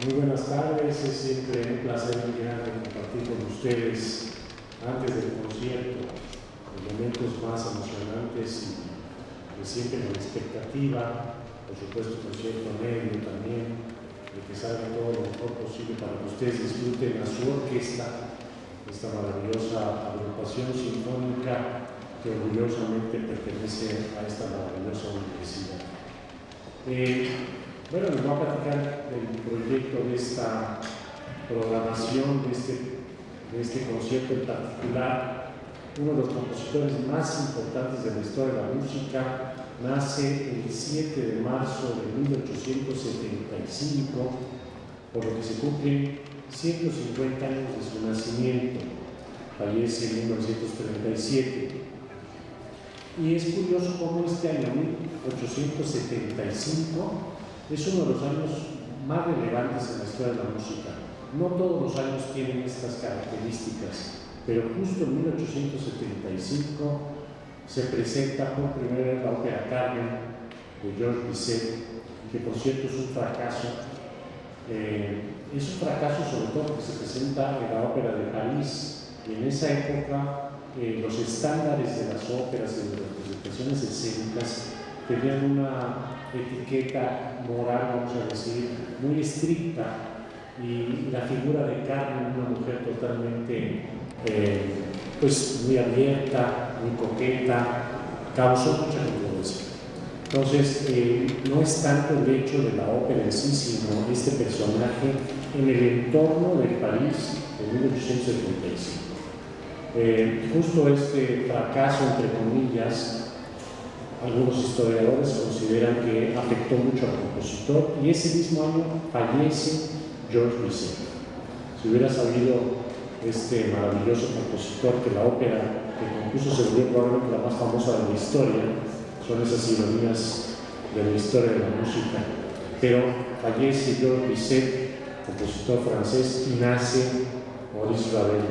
Muy buenas tardes, es siempre un placer muy grande compartir con ustedes antes del concierto los momentos más emocionantes y siempre con expectativa, por supuesto concierto medio también, de que salga todo lo mejor posible para que ustedes disfruten a su orquesta, esta maravillosa agrupación sinfónica que orgullosamente pertenece a esta maravillosa universidad. Bueno, les voy a platicar del proyecto de esta programación, de este concierto en particular. Uno de los compositores más importantes de la historia de la música nace el 7 de marzo de 1875, por lo que se cumplen 150 años de su nacimiento. Fallece en 1937. Y es curioso cómo este año, 1875, es uno de los años más relevantes en la historia de la música. No todos los años tienen estas características, pero justo en 1875 se presenta por primera vez la ópera Carmen de Georges Bizet, que por cierto es un fracaso. Es un fracaso sobre todo porque se presenta en la Ópera de París, y en esa época los estándares de las óperas y de las representaciones escénicas tenían una etiqueta moral, vamos a decir, muy estricta, y la figura de Carmen, una mujer totalmente pues muy abierta, muy coqueta, causó mucha controversia. Entonces, no es tanto el hecho de la ópera en sí, sino este personaje en el entorno del París de 1875. Justo este fracaso, entre comillas, algunos historiadores consideran que afectó mucho al compositor, y ese mismo año fallece Georges Bizet. Si hubiera sabido este maravilloso compositor que la ópera que compuso se volvió probablemente la más famosa de la historia, son esas ironías de la historia de la música, pero fallece Georges Bizet, compositor francés, y nace Maurice Ravel.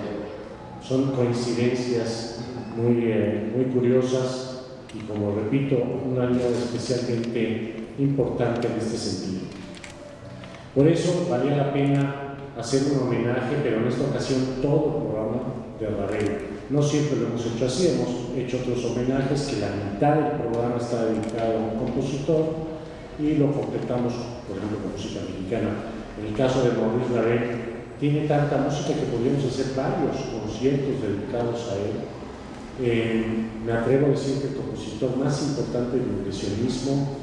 Son coincidencias muy curiosas, y como repito, un año especialmente importante en este sentido. Por eso valía la pena hacer un homenaje, pero en esta ocasión todo el programa de Ravel. No siempre lo hemos hecho así, hemos hecho otros homenajes que la mitad del programa está dedicado a un compositor y lo completamos, por ejemplo, con música mexicana. En el caso de Maurice Ravel, tiene tanta música que podríamos hacer varios conciertos dedicados a él. Me atrevo a decir que el compositor más importante del impresionismo,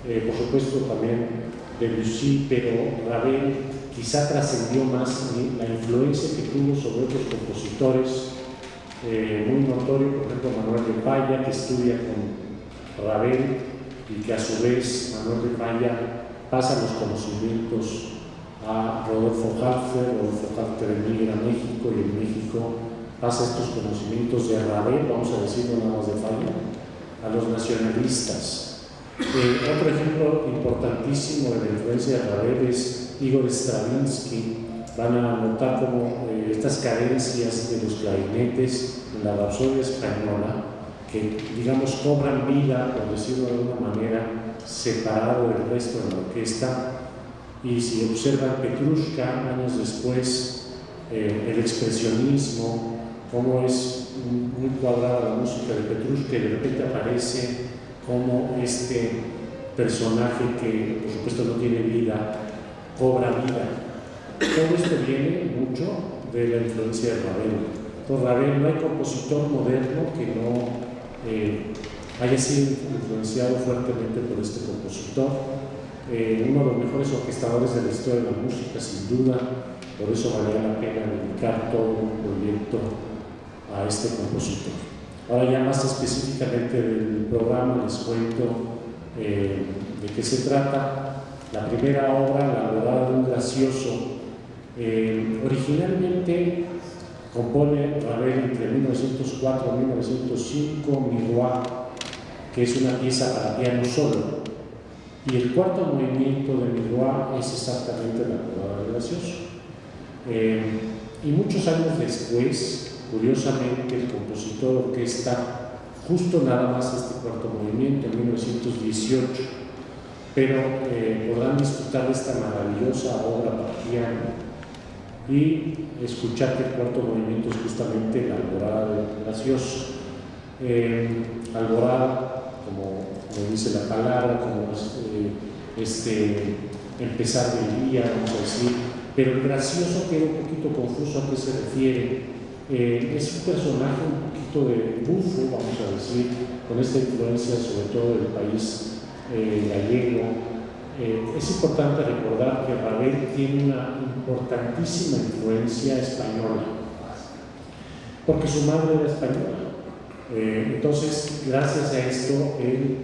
por supuesto también Debussy, pero Ravel quizá trascendió más la influencia que tuvo sobre otros compositores, muy notorio, por ejemplo Manuel de Falla, que estudia con Ravel y que a su vez Manuel de Falla pasa los conocimientos a Rodolfo Halffter emigra a México, y en México pasa estos conocimientos de Ravel, vamos a decirlo nada más de Falla, a los nacionalistas. Otro ejemplo importantísimo de la influencia de Ravel es Igor Stravinsky. Van a notar como estas cadencias de los clarinetes en la Rapsodia española, que digamos cobran vida, por decirlo de alguna manera, separado del resto de la orquesta. Y si observan Petrushka, años después, el expresionismo, cómo es muy cuadrada la música de Petrushka, y de repente aparece como este personaje que por supuesto no tiene vida, cobra vida. Todo esto viene mucho de la influencia de Ravel. Por Ravel no hay compositor moderno que no haya sido influenciado fuertemente por este compositor. Uno de los mejores orquestadores de la historia de la música, sin duda. Por eso valía la pena dedicar todo un proyecto a este compositor. Ahora ya más específicamente del programa les cuento de qué se trata. La primera obra, La Bodada de un Gracioso, originalmente compone Ravel entre 1904 y 1905 Miroir, que es una pieza para piano solo. Y el cuarto movimiento de Miroir es exactamente la Alborada del Gracioso. Y muchos años después, curiosamente, el compositor de orquesta, justo nada más este cuarto movimiento, en 1918, pero podrán disfrutar de esta maravillosa obra para piano y escuchar que el cuarto movimiento es justamente la Alborada del Gracioso. Alborada, como dice la palabra, como empezar del día, vamos a decir, pero el gracioso queda un poquito confuso a qué se refiere. Es un personaje un poquito de bufo, vamos a decir, con esta influencia sobre todo del país gallego. Es importante recordar que Ravel tiene una importantísima influencia española, porque su madre era española. Entonces, gracias a esto, él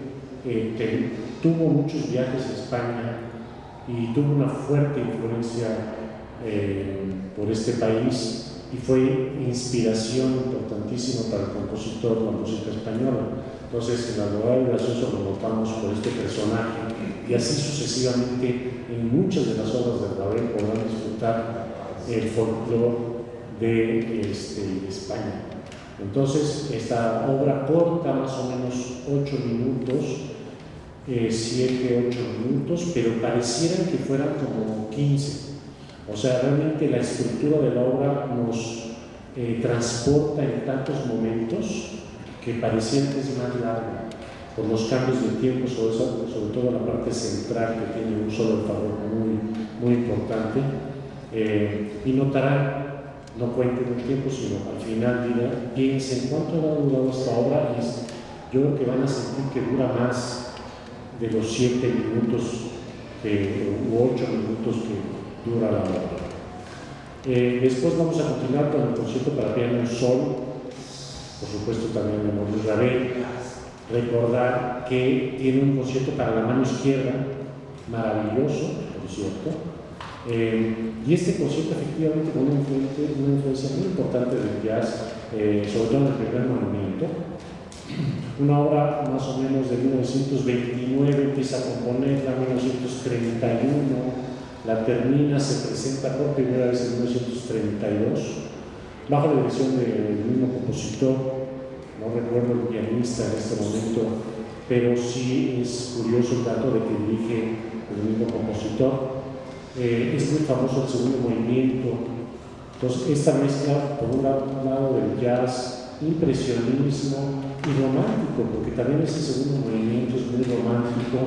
tuvo muchos viajes a España y tuvo una fuerte influencia por este país y fue inspiración importantísima para el compositor de la música española. Entonces, en la Alborada del Gracioso lo notamos por este personaje y así sucesivamente en muchas de las obras de Ravel podrán disfrutar el folclore de España. Entonces, esta obra corta más o menos 8 minutos, 7, 8 minutos, pero parecieran que fueran como 15. O sea, realmente la estructura de la obra nos transporta en tantos momentos que pareciera que es más larga por los cambios de tiempo, sobre todo la parte central que tiene un solo favor muy importante. Y notarán, no cuenten el tiempo, sino al final piensen cuánto ha durado esta obra y yo creo que van a sentir que dura más de los 7 minutos u 8 minutos que dura la obra. Después vamos a continuar con el concierto para piano solo, por supuesto también de Maurice Ravel. Recordar que tiene un concierto para la mano izquierda maravilloso, por cierto, y este concierto efectivamente con una influencia muy importante del jazz, sobre todo en el primer movimiento. Una obra más o menos de 1929, empieza a componerla en 1931, la termina, se presenta por primera vez en 1932, bajo la dirección del mismo compositor. No recuerdo el pianista en este momento, pero sí es curioso el dato de que dirige el mismo compositor. Es muy famoso el segundo movimiento. Entonces, esta mezcla, por un lado del jazz, impresionismo y romántico, porque también ese segundo movimiento es muy romántico.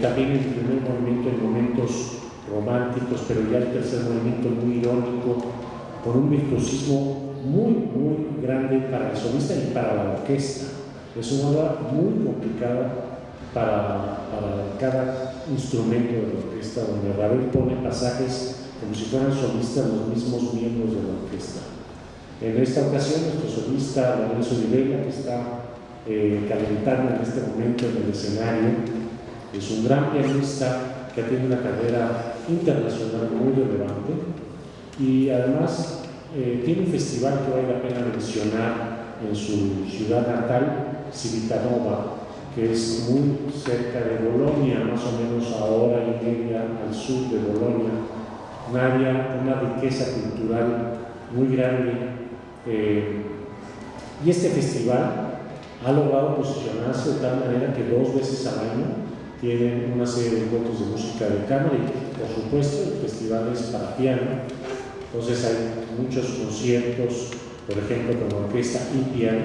También el primer movimiento hay momentos románticos, pero ya el tercer movimiento muy irónico, con un virtuosismo muy grande para el solista y para la orquesta. Es una obra muy complicada para cada instrumento de la orquesta, donde Ravel pone pasajes como si fueran solistas los mismos miembros de la orquesta. En esta ocasión, nuestro solista Lorenzo Di Vega, que está calentando en este momento en el escenario, es un gran pianista que ha tenido una carrera internacional muy relevante y además tiene un festival que vale la pena mencionar en su ciudad natal, Civitanova, que es muy cerca de Bolonia, más o menos a hora y media al sur de Bolonia, una riqueza cultural muy grande. Y este festival ha logrado posicionarse de tal manera que 2 veces al año tienen una serie de encuentros de música de cámara y, por supuesto, el festival es para piano. Entonces hay muchos conciertos, por ejemplo, con la orquesta y piano.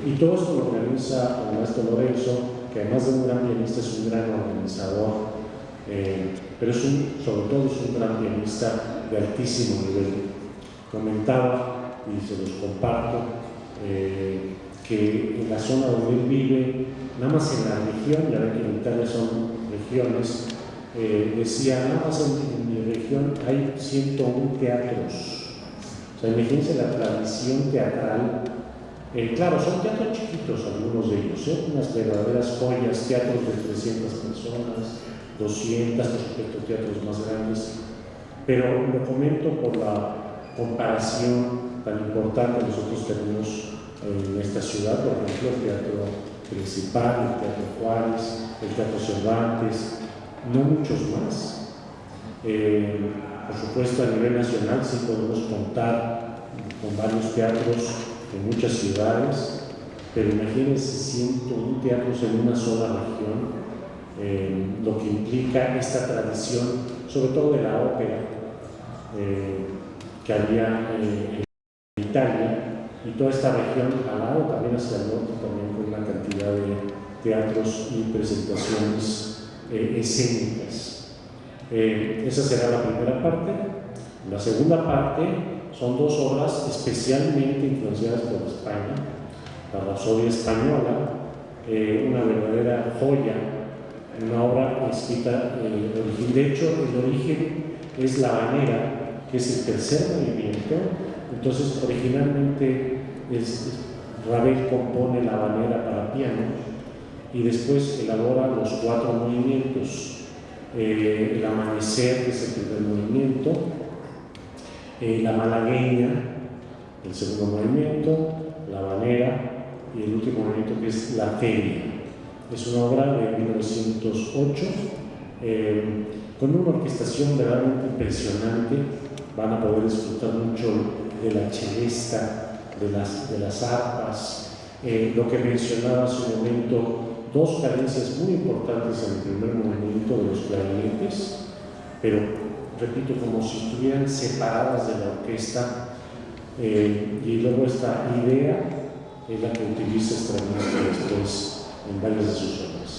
Y todo esto lo organiza el maestro Lorenzo, que además de un gran pianista es un gran organizador, pero sobre todo es un gran pianista de altísimo nivel. Comentaba, y se los comparto, que en la zona donde él vive, nada más en la región, ya ven que en Italia son regiones, decía, nada más en mi región hay 101 teatros. O sea, imagínense la tradición teatral. Claro, son teatros chiquitos algunos de ellos, unas verdaderas joyas, teatros de 300 personas, 200, por supuesto, teatros más grandes, pero lo comento por la comparación tan importante que nosotros tenemos en esta ciudad, por ejemplo, el Teatro Principal, el Teatro Juárez, el Teatro Cervantes, no muchos más. Por supuesto, a nivel nacional sí podemos contar con varios teatros en muchas ciudades, pero imagínense 101 teatros en una sola región, lo que implica esta tradición, sobre todo de la ópera, que había en Italia, y toda esta región al lado, también hacia el norte, también con una cantidad de teatros y presentaciones escénicas. Esa será la primera parte. La segunda parte son dos obras especialmente influenciadas por España: la Rapsodia Española, una verdadera joya, una obra escrita de hecho, el origen es la habanera, que es el tercer movimiento. Entonces, originalmente Ravel compone la habanera para piano y después elabora los 4 movimientos. El amanecer, que es el primer movimiento, la malagueña, el segundo movimiento, la habanera y el último movimiento, que es la feria. Es una obra de 1908 con una orquestación verdaderamente impresionante. Van a poder disfrutar mucho de la celesta, de las arpas, lo que mencionaba hace un momento, 2 cadencias muy importantes en el primer movimiento de los clarinetes, pero repito, como si estuvieran separadas de la orquesta, y luego esta idea es la que utiliza Stravinsky después en varias de sus obras.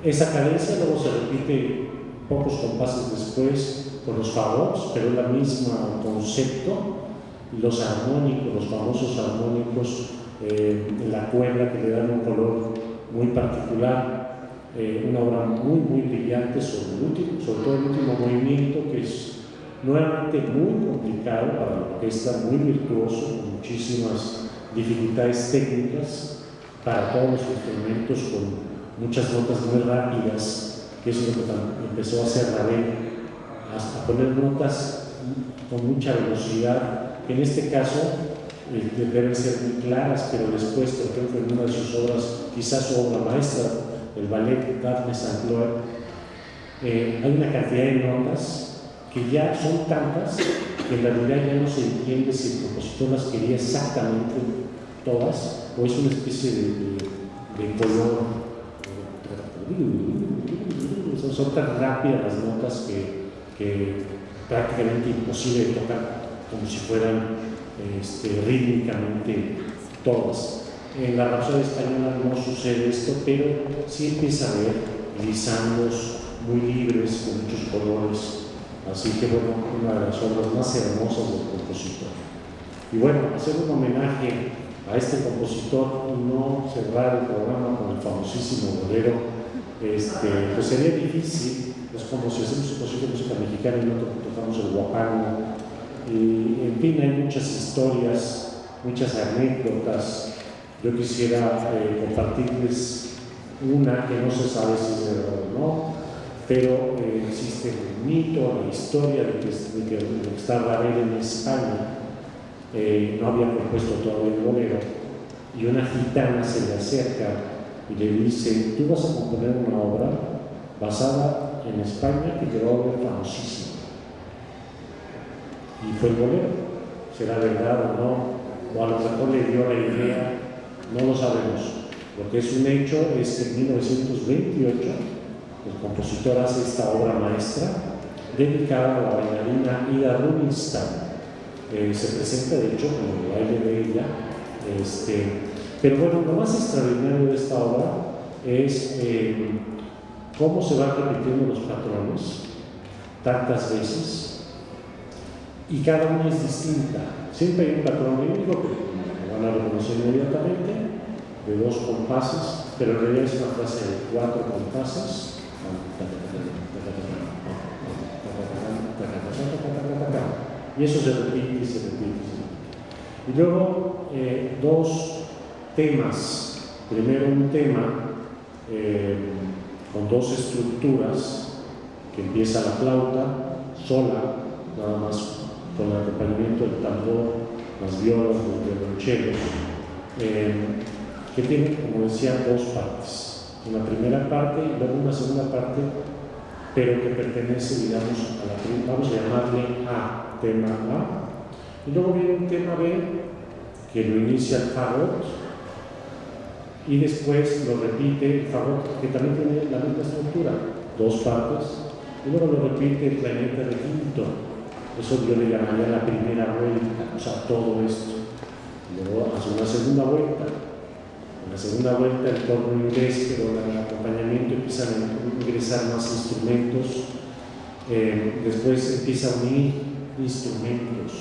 Esa cadencia luego se repite pocos compases después con los fagots, pero es el mismo concepto. Los armónicos, los famosos armónicos en la cuerda, que le dan un color muy particular. Una obra muy brillante, sobre todo el último movimiento, que es nuevamente muy complicado para la orquesta, muy virtuoso, con muchísimas dificultades técnicas para todos los instrumentos, con muchas notas muy rápidas, que es lo que empezó a hacer Ravel, a poner notas con mucha velocidad. En este caso deben ser muy claras, pero después, por ejemplo, en una de sus obras, quizás su obra maestra, el ballet Daphne Saint-Cloud, hay una cantidad de notas que ya son tantas que en realidad ya no se entiende si el compositor las quería exactamente todas o es una especie de color. Son tan rápidas las notas que prácticamente imposible de tocar, como si fueran rítmicamente todas. En la Rapsodia Española no sucede esto, pero sí empieza a haber glissando muy libres, con muchos colores. Así que, bueno, una de las obras más hermosas del compositor. Y bueno, hacer un homenaje a este compositor y no cerrar el programa con el famosísimo bolero, pues sería difícil. Es como si hacemos un concierto de música mexicana y no tocamos el guapango. Y en fin, hay muchas historias, muchas anécdotas. Yo quisiera compartirles una que no se sabe si es verdad o no, pero existe el mito, la historia de que está Ravel en España. No había compuesto todavía el bolero, y una gitana se le acerca y le dice: tú vas a componer una obra basada en España que te va a volver famosísima. Y fue el bolero. ¿Será verdad o no? O a lo mejor le dio la idea, no lo sabemos. Lo que es un hecho es que en 1928 el compositor hace esta obra maestra dedicada a la bailarina Ida Rubinstein. Se presenta de hecho como el baile de ella. Pero bueno, lo más extraordinario de esta obra es cómo se van repitiendo los patrones tantas veces, y cada una es distinta. Siempre hay un patrón rítmico que lo van a reconocer inmediatamente, de 2 compases, pero en realidad es una frase de 4 compases. Y eso se repite y se repite. Y luego 2 temas. Primero un tema con 2 estructuras, que empieza la flauta sola, nada más con el acompañamiento del tambor, las violas, los violonchelos, que tiene, como decía, dos partes. Una primera parte y luego una segunda parte, pero que pertenece, digamos, a la primera, vamos a llamarle A, tema A. Y luego viene un tema B, que lo inicia el fagot, y después lo repite el fagot, que también tiene la misma estructura, dos partes, y luego lo repite el clarinete de quinto. Eso yo le llamaría la primera vuelta, o sea, todo esto. Luego hace una segunda vuelta. En la segunda vuelta el corno inglés, pero el acompañamiento empiezan a ingresar más instrumentos. Después empieza a unir instrumentos,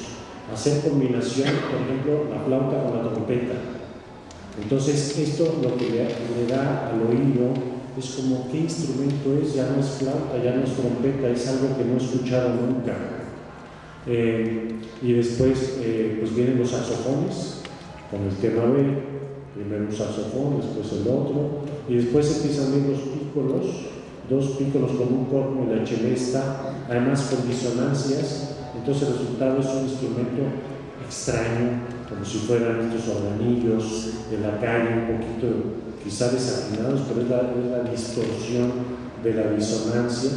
a hacer combinación, por ejemplo, la flauta con la trompeta. Entonces, esto lo que le da al oído es como qué instrumento es, ya no es flauta, ya no es trompeta, es algo que no he escuchado nunca. Y después pues vienen los saxofones con el tema B, primero un saxofón, después el otro, y después empiezan a ver los pícolos, dos pícolos con un corno y la celesta, además con disonancias. Entonces el resultado es un instrumento extraño, como si fueran estos organillos de la calle, un poquito quizá desafinados, pero es la distorsión de la disonancia.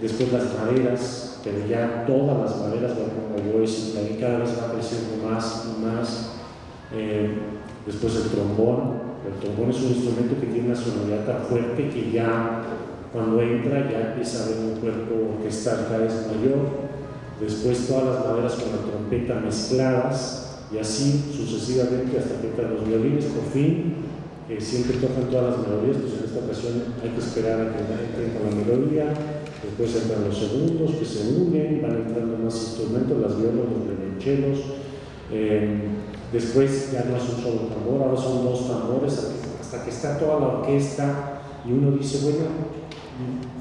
Después las maderas, pero ya todas las maderas, como voy a decir, ahí cada vez va creciendo más y más. Después el trombón es un instrumento que tiene una sonoridad tan fuerte que ya cuando entra ya empieza a haber un cuerpo orquestal cada vez mayor. Después todas las maderas con la trompeta mezcladas y así sucesivamente hasta que entran los violines. Por fin siempre tocan todas las melodías, pues en esta ocasión hay que esperar a que entren con la melodía. Después entran los segundos que se unen, van entrando más instrumentos, las violas, los violonchelos. Después ya no es un solo tambor, ahora son dos tambores, hasta que está toda la orquesta y uno dice, bueno,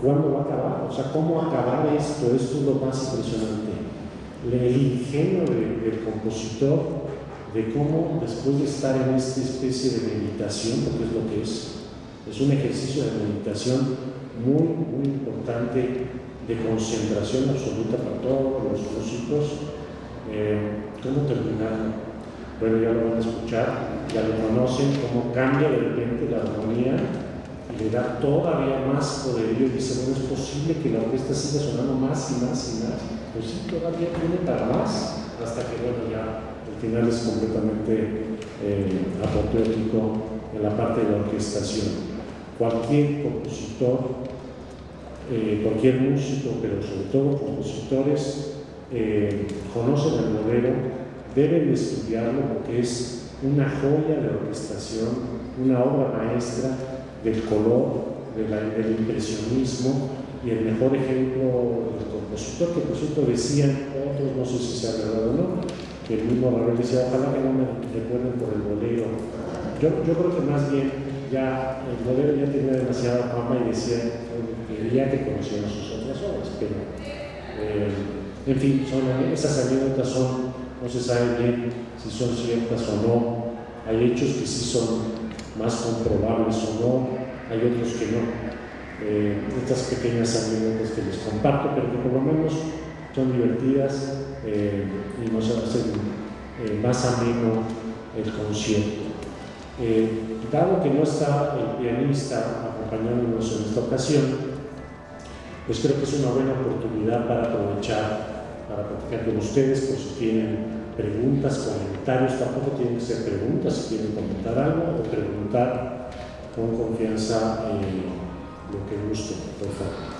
¿cuándo va a acabar? O sea, ¿cómo acabar esto? Esto es lo más impresionante. El ingenio del compositor, de cómo después de estar en esta especie de meditación, porque es lo que es un ejercicio de meditación muy, muy importante, de concentración absoluta para todos los músicos. ¿Cómo terminar? Bueno, ya lo van a escuchar, ya lo conocen, cómo cambia de repente la armonía y le da todavía más poderío y dice, bueno, es posible que la orquesta siga sonando más y más y más. Pues sí, todavía tiene para más, hasta que, bueno, ya al final es completamente apoteótico en la parte de la orquestación. Cualquier compositor, cualquier músico, pero sobre todo compositores, conocen el bolero, deben estudiarlo porque es una joya de orquestación, una obra maestra del color, del impresionismo y el mejor ejemplo del compositor, que por cierto decían otros, no sé si sea verdad o no, que el mismo Ravel decía, ojalá que no me recuerden por el bolero. Yo creo que más bien ya el bolero ya tenía demasiada fama y decía, quería que conocieran sus otras obras, pero en fin, esas anécdotas no se sabe bien si son ciertas o no. Hay hechos que sí son más comprobables o no, hay otros que no. Estas pequeñas anécdotas que les comparto, pero que por lo menos son divertidas y nos hacen más ameno el concierto. Dado que no está el pianista acompañándonos en esta ocasión, pues creo que es una buena oportunidad para aprovechar, para platicar con ustedes, por si tienen preguntas, comentarios. Tampoco tienen que ser preguntas, si quieren comentar algo o preguntar con confianza lo que gusten, por favor.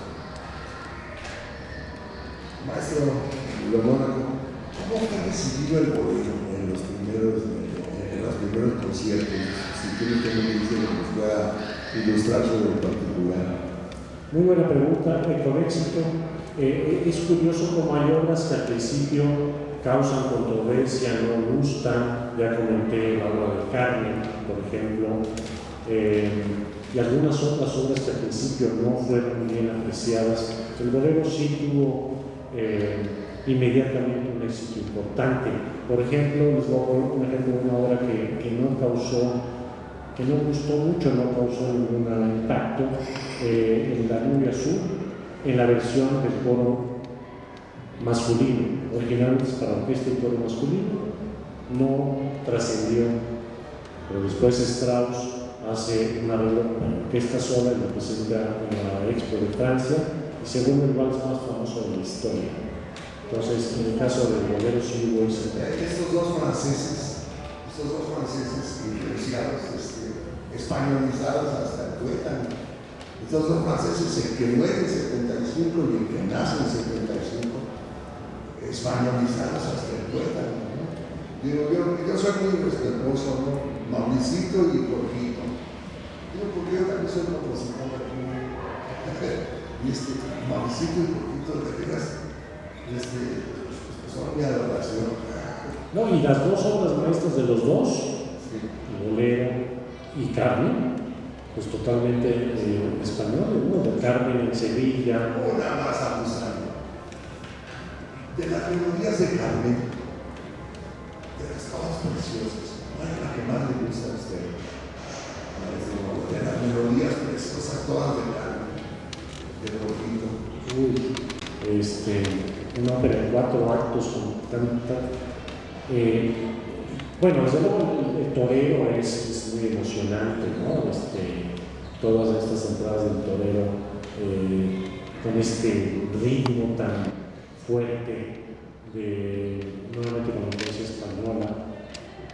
Maestro Leonardo, ¿cómo fue recibido el bolero en los primeros conciertos? Si tiene que decir que nos pueda ilustrar sobre el particular. Muy buena pregunta, con éxito. Es curioso cómo hay obras que al principio causan controversia, no gustan. Ya comenté la obra de Carmen, por ejemplo, y algunas otras obras que al principio no fueron bien apreciadas. El bolero sí tuvo inmediatamente un éxito importante. Por ejemplo, les voy a poner un ejemplo de una obra que no gustó mucho, no causó ningún impacto, en La Nube Azul, en la versión del coro masculino. Originalmente es para orquesta y coro masculino, no trascendió pero después Strauss hace un arreglo para orquesta sola y lo presenta en la Expo de Francia, y segundo el vals más famoso de la historia. Entonces, en el caso del bolero Sigur estos dos franceses influenciados, españolizados hasta el tuétano, estos dos franceses, el que muere en 75 y el que nace en 75, españolizados hasta el tuétano, ¿no? Digo, yo soy muy respetuoso, ¿no? Mauricito y Jorgito. Digo, porque yo también soy compositor aquí. Y Mauricito y Jorgito, de veras, son mi adoración. No, y las dos obras maestras de los dos, sí, el bolero y Carmen, pues totalmente españoles, ¿no? De Carmen en Sevilla. Una más abusando. De las melodías de Carmen, de las todas preciosas, ¿cuál es la que más le gusta a usted? De las melodías preciosas, todas de Carmen, de Jorgito. Una ópera en 4 actos con tanta. Bueno, desde luego el torero es muy emocionante, ¿no? Todas estas entradas del torero con este ritmo tan fuerte nuevamente con la influencia española,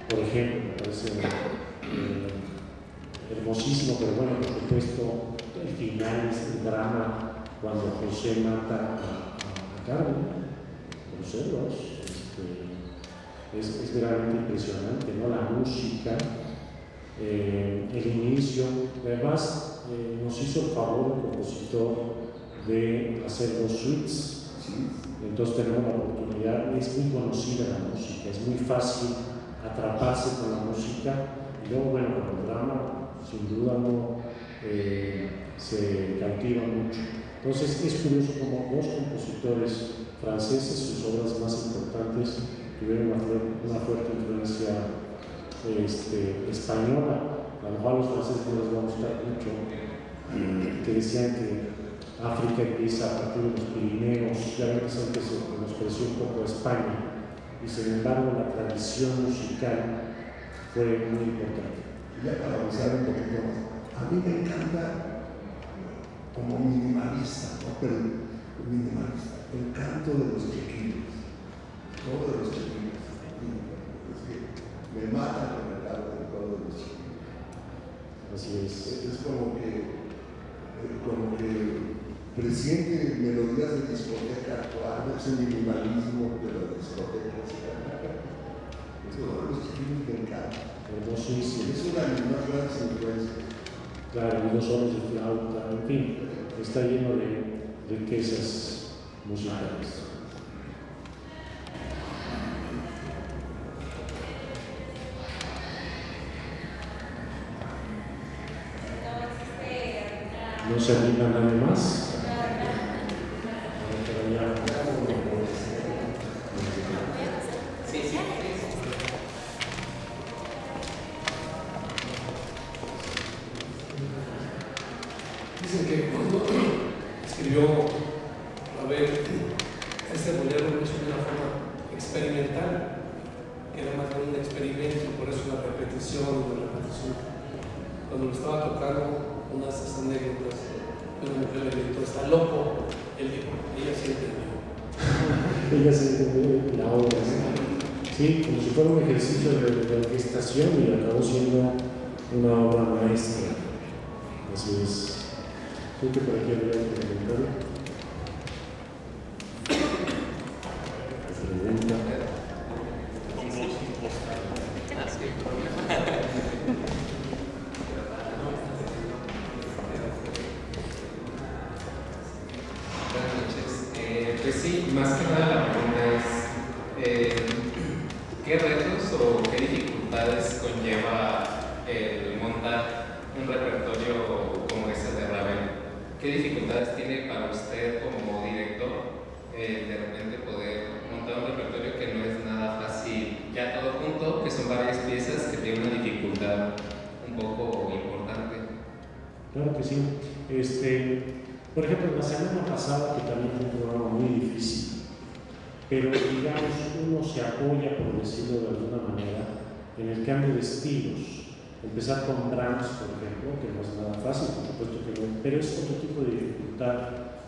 por ejemplo, me parece hermosísimo, pero bueno, por supuesto, el final es el drama cuando José mata a Carmen, los celos, es realmente impresionante, ¿no? La música, el inicio, además nos hizo el favor el compositor de hacer 2 suites, entonces tenemos la oportunidad, es muy conocida la música, es muy fácil atraparse con la música, y luego bueno, con el drama, sin duda no se cautiva mucho. Entonces es curioso como 2 compositores franceses, sus obras más importantes, tuvieron una fuerte influencia española. A lo mejor a los franceses no les va a gustar mucho, que decían que África empieza a partir de los Pirineos, ya ven que siempre se menospreció un poco a España, y sin embargo la tradición musical fue muy importante. Ya para abusar un poquito más, a mí me encanta como minimalista, ¿no? Pero minimalista, el canto de los chiquillos, todo de los chiquillos. Es que me mata con el canto de todos los chiquillos. Así es. Es como que presiente melodías de discoteca actual, ese minimalismo de las discotecas. Todos los chiquillos me encantan. Hermosísimo. Es una de las más grandes influencias. Claro, y 2 solos de flauta, en fin, está lleno de riquezas musicales. ¿No se anima nadie más? Dicen que cuando escribió Ravel, este bolero lo hizo de una forma experimental, que era más bien un experimento, por eso la repetición. Cuando lo estaba tocando, unas de esas anécdotas, una mujer le gritó, está loco, él dijo, ella sí entendió. Ella se entendió la obra, sí, como si fuera un ejercicio de orquestación, y acabó siendo una obra maestra. Así es. Creo que por aquí habría un comentario. Pregunta. Buenas noches. Pues sí, más que nada la pregunta es ¿qué retos o qué dificultades conlleva el montar un repertorio como ese de Ravel? ¿Qué dificultades tiene para usted como director de repente poder montar un repertorio que no es nada fácil, ya todo junto, que son varias piezas que tienen una dificultad un poco importante? Claro que sí. Por ejemplo, la semana pasada, que también fue un programa muy difícil, pero digamos, uno se apoya, por decirlo de alguna manera, en el cambio de estilos. Empezar con Brahms, por ejemplo, que no es nada fácil, por supuesto que no, pero es otro tipo de dificultad,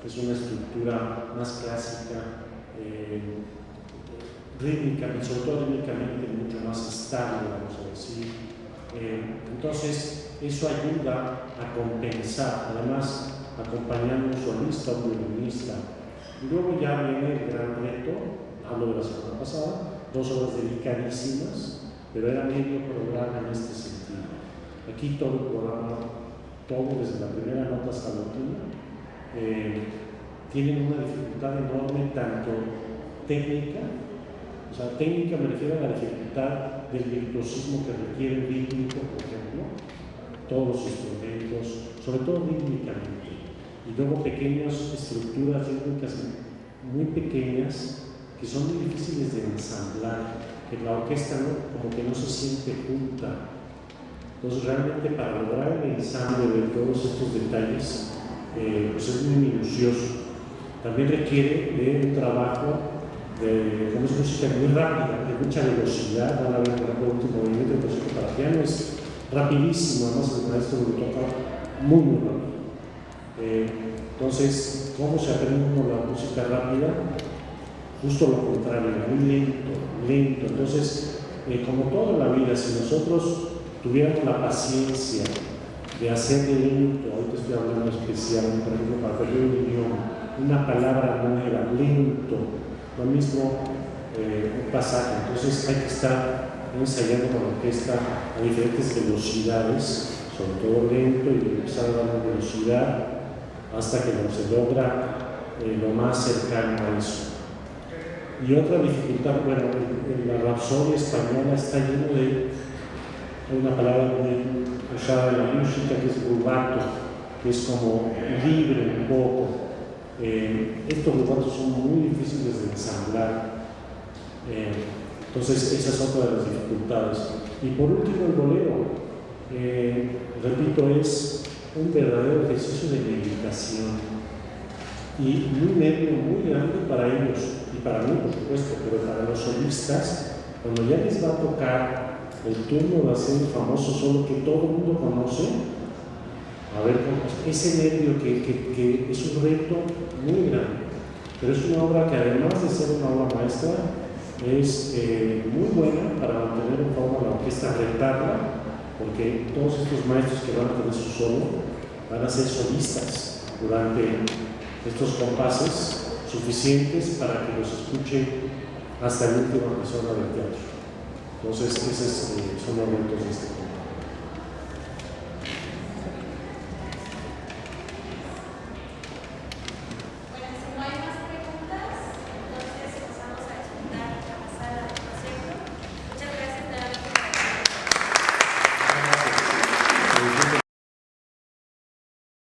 es una estructura más clásica, rítmica, y sobre todo rítmicamente mucho más estable, vamos a decir. Entonces, eso ayuda a compensar, además, acompañando a un solista, un violinista. Y luego ya viene el gran reto, hablo de la semana pasada, 2 horas dedicadísimas, pero era medio programa en este sentido. Aquí todo el programa, todo desde la primera nota hasta la última, tienen una dificultad enorme, tanto técnica, o sea, técnica me refiero a la dificultad del virtuosismo que requiere el rítmico, por ejemplo, todos los instrumentos, sobre todo rítmicamente, y luego pequeñas estructuras rítmicas muy pequeñas que son muy difíciles de ensamblar, que la orquesta como que no se siente junta. Entonces realmente para lograr el ensamble de todos estos detalles pues es muy minucioso. También requiere de un trabajo como es música muy rápida, de mucha velocidad. Van a ver por ejemplo el último movimiento del concierto para piano es rapidísimo, además el maestro lo toca muy rápido. Entonces, ¿cómo se aprende uno la música rápida? Justo lo contrario, muy lento. Entonces, como toda la vida, si nosotros tuviéramos la paciencia de hacer lento, ahorita estoy hablando especial, por ejemplo, para aprender un idioma, una palabra nueva, lento, lo mismo un pasaje. Entonces hay que estar ensayando con la orquesta a diferentes velocidades, sobre todo lento, y empezar a dar velocidad hasta que se logra lo más cercano a eso. Y otra dificultad, bueno, en la Rapsodia española está lleno de una palabra muy usada en la música que es rubato, que es como libre un poco. Estos rubatos son muy difíciles de ensamblar. Entonces esa es otra de las dificultades. Y por último el bolero, repito, es un verdadero ejercicio de meditación y un nervio muy grande para ellos y para mí por supuesto, pero para los solistas, cuando ya les va a tocar el turno de hacer el famoso solo que todo el mundo conoce, a ver, ese nervio que es un reto muy grande, pero es una obra que además de ser una obra maestra es muy buena para mantener en forma la orquesta, retarla, porque todos estos maestros que van a tener su solo van a ser solistas durante estos compases suficientes para que los escuche hasta el último persona del teatro. Entonces, esos son los retos de este tema.